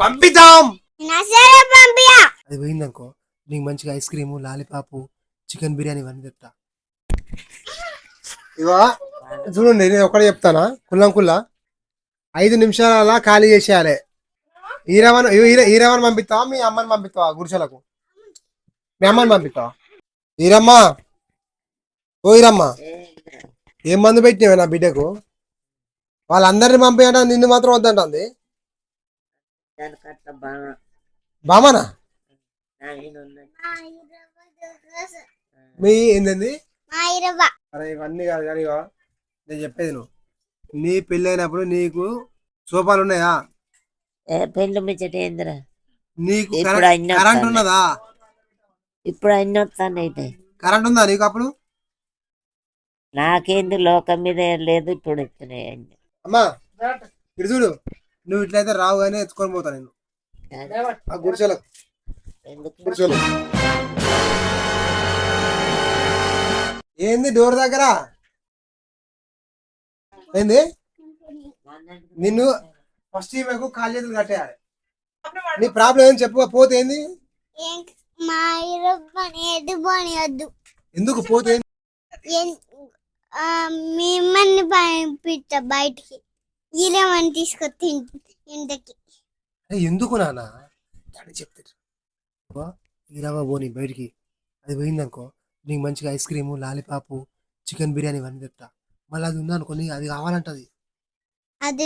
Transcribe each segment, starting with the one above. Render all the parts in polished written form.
పంపిద్దాం. పంపియా. అది పోయిందనుకో నీకు మంచిగా ice cream lollipop chicken biryani ఇవన్నీ తెస్తా. ఇవా చూడండి నేను ఒకటే చెప్తానా కుల్లం కుల్లా 5 నిమిషాల ఖాళీ చేసేయాలి. ఈరవన్ పంపిస్తావా మీ అమ్మని పంపిస్తావా గుడిసెలకు? మీ అమ్మని పంపిస్తావా? ఈరమ్మా ఓ ఈరమ్మా ఏం మందు పెట్టినవే నా బిడ్డకు? వాళ్ళందరిని పంపించట నిన్ను మాత్రం వద్దంటుంది. బామనా మీ ఏంటండి? అరే ఇవన్నీ కాదు కానీ నేను చెప్పేది నువ్వు నీ పెళ్ళి అయినప్పుడు నీకు సోఫాలు ఉన్నాయా? పెళ్లి ముచ్చటేంద్ర నీకు కరెంట్ ఉన్నదా? ఇప్పుడు అన్ని వస్తానైతే కరెంట్ ఉందా నీకు? అప్పుడు నాకేంది లోకం మీద లేదు, ఇప్పుడు వచ్చినాయి అన్ని. అమ్మా ఇటు చూడు, నువ్వు ఇట్లయితే రావు కానీ ఎత్తుకొని పోతా నేను గుడిసెలకు. గుడిసెలు ఏంది డోర్ దగ్గర ఏంది? నిన్ను ఫస్ట్ ఈమెకు కాలు చేతులు కట్టేయాలి. నీ ప్రాబ్లం ఏం చెప్పుకోపోతే ఏంది? ఎందుకు పోతే మిమ్మల్ని పంపిస్తా బయటికి, ఇలేమని తీసుకొచ్చి ఇంటికి. ఎందుకు నాన్న చెప్తారు ఈరవ్వ పోనీ బయటికి. అది పోయిందనుకో నీకు మంచిగా ice cream lollipop chicken biryani ఇవన్నీ తెస్తా. మళ్ళీ అది ఉందనుకో నీకు అది కావాలంటది. అది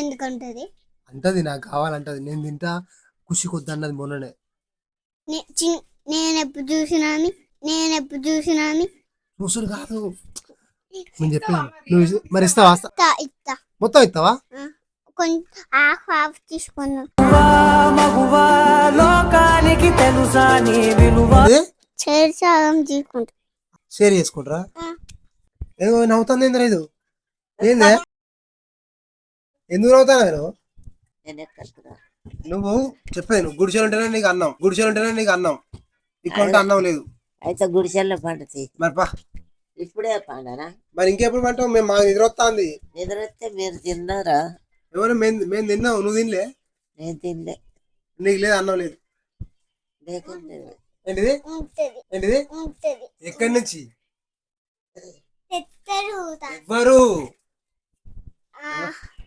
ఎందుకుంటది? అంటది నాకు కావాలంటది. నేను తింటా ఖుషి కొద్ది అన్నది మొన్ననే. నేను ఎప్పుడు చూసినా చూసుడు కాదు నేను చెప్పాను. నువ్వు మరి ఇస్తావా? మొత్తం ఇస్తావా? హాఫ్ తీసుకున్నా. షేర్ చేసుకుంటారా? ఏదో నవ్వుతుంది ఏంద్రా ఇది? ఏందే ఎందుకు నవ్వుతానా నువ్వు చెప్పేది? నువ్వు గుడిసెలు ఉంటేనే నీకు అన్నం, ఇక్కడ అన్నం లేదు. అయితే గుడిసెల్లో పండుతాయి మరి ఇప్పుడే పండనా? మరి ఇంకెప్పుడు పంటావు? మేము మాకు నిద్ర వస్తుంది. నిద్ర వస్తే మీరు తిన్నారా? ఎవరు మేము తిన్నావు, నువ్వు తినలే? నేను తినలే. నీకు లేదు అన్నం లేదు. ఏంటిది? ఎక్కడి నుంచి?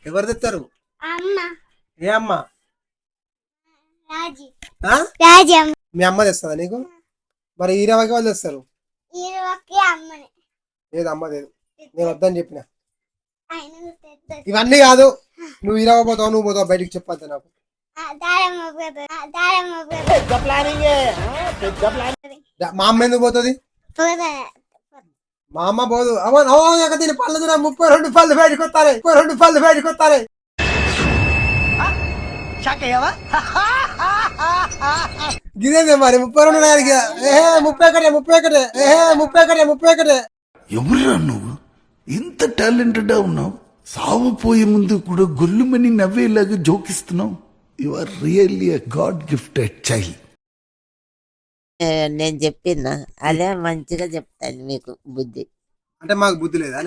ఎవరు తెస్తారు? ఏ అమ్మ? మీ అమ్మ తెస్తుందా నీకు? మరి ఈరవకి వాళ్ళు తెస్తారు. లేదు అమ్మ లేదు, నేను వద్దని చెప్పిన. ఇవన్నీ కాదు, నువ్వు ఈరవ పోతావు, నువ్వు పోతావు బయటికి చెప్పద్దు నాకు. మా అమ్మ ఎందుకు పోతుంది? మా అమ్మ పోదు. దీని పళ్ళు 32 పళ్ళు బయటకు వస్తాయి. గిదేందే మరి 32 31 ఎవరురా నువ్వు? ఇంత టాలెంటెడ్ ఉన్నావు. సావు పోయే ముందు కూడా గొల్లుమని నవ్వేలాగా జోకిస్తున్నావు. You are really a god gifted child. నేను చెప్పినా అదే మంచిగా చెప్తాను మీకు బుద్ధి. అంటే మాకు బుద్ధి లేదా?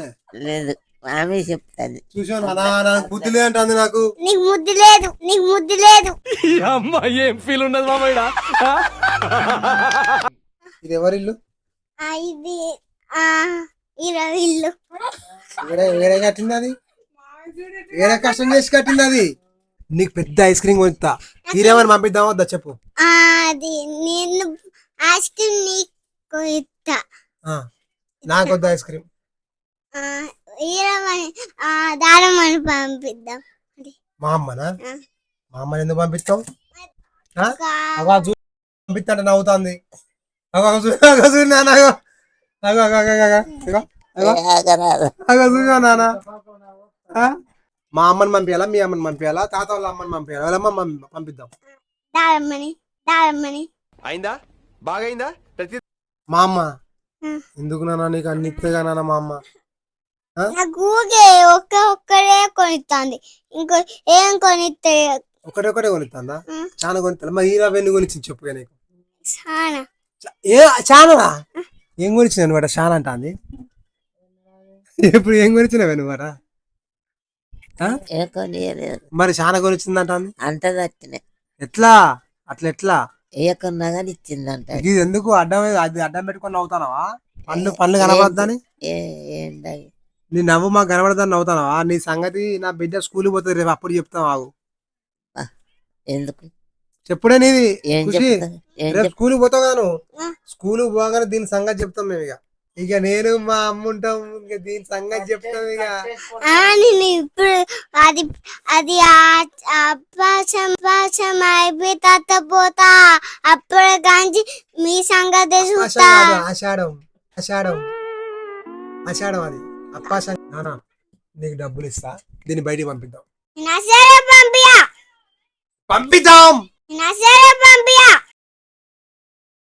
లేదు ఆమె చెప్తాను. చూసాను నాకు బుద్ధి లేదంటే నాకు. నీకు బుద్ధి లేదు. ఏం ఫీల్ ఉన్నది మామయ్య? ఇది ఎవరి ఇల్లు? ఇది ఇల్లు. వేరే కట్టింది అది, వేరే కష్టం చేసి కట్టింది అది. నీకు పెద్ద ఐస్ క్రీమ్ కొనిస్తా. ఈరేమని పంపిద్దామా వద్దా చెప్పు? అది నేను ఐస్ క్రీమ్ నీకు ఇస్తా. నాకు వద్దా ఐస్ క్రీమ్? దారమని పంపిద్దాం. మా అమ్మనా? మా అమ్మని ఎందుకు పంపిస్తావు? పంపిస్తా నవ్వుతుంది. మా అమ్మని పంపించాలా, మీ అమ్మని పంపించాలా, తాత వాళ్ళ అమ్మని పంపించాలా? వాళ్ళమ్మ పంపిద్దాం. అయిందా? బాగైందా? మా అమ్మ ఎందుకు నాన్న నీకు అన్ని ఇప్పగా నాన్న? మా అమ్మ నాకు ఒక్కడే కొనిస్తుంది, ఇంకో ఏం కొనిస్తే ఒకటే కొనిస్తుందా? చాలా కొనిస్తా. మరి ఈరా ఎన్ని కొనిచ్చింది చెప్పుగా నీకు? చాలా ఏం కొనిచ్చింది అనమాట? చాలా అంటుంది. ఇప్పుడు ఏం కొనిచ్చినావే నువ్వరా? ఆ? ఏ కొనియలేదు మరి చాలా కొనిచ్చిందంట అంది. అంత తట్టినే ఎట్లా అట్లా ఎట్లా ఏ కొన్నా కానీ ఇచ్చిందంట ఇది ఎందుకు అడ్డం అది అడ్డం పెట్టుకొని నవ్వుతానావా? పళ్ళు కనబడద్దని ఏంటది నీ నవ్వు మాకు కనబడదని నవ్వుతానావా? నీ సంగతి నా బిడ్డ స్కూల్కి పోతుంది రేపు అప్పుడు చెప్తాం ఆగు. ఎందుకు చెప్పుడే నీది ఏం ఖుషి. చెప్తా ఏం రేపు చెప్ స్కూల్కి పోతావు కదా నువ్వు. ఆ. స్కూల్కి పోగానే దీని సంగతి చెప్తాం మేము ఇక నేను మా అమ్మ ఉంటాం ఇక దీని సంగతి చెప్తాం ఇక. నేను ఇప్పుడు అది అది అపాసం అయిపోయి తాత పోతా అప్పుడు కాంచి మీ సంగతి చూస్తా. ఆషాఢం ఆషాఢం ఆషాఢం అది అప్పాషం. నానా నీకు డబ్బులు ఇస్తా, దీన్ని బయటికి పంపిద్దాం. నసరే పంపియా పంపిద్దాం నసరే పంపియా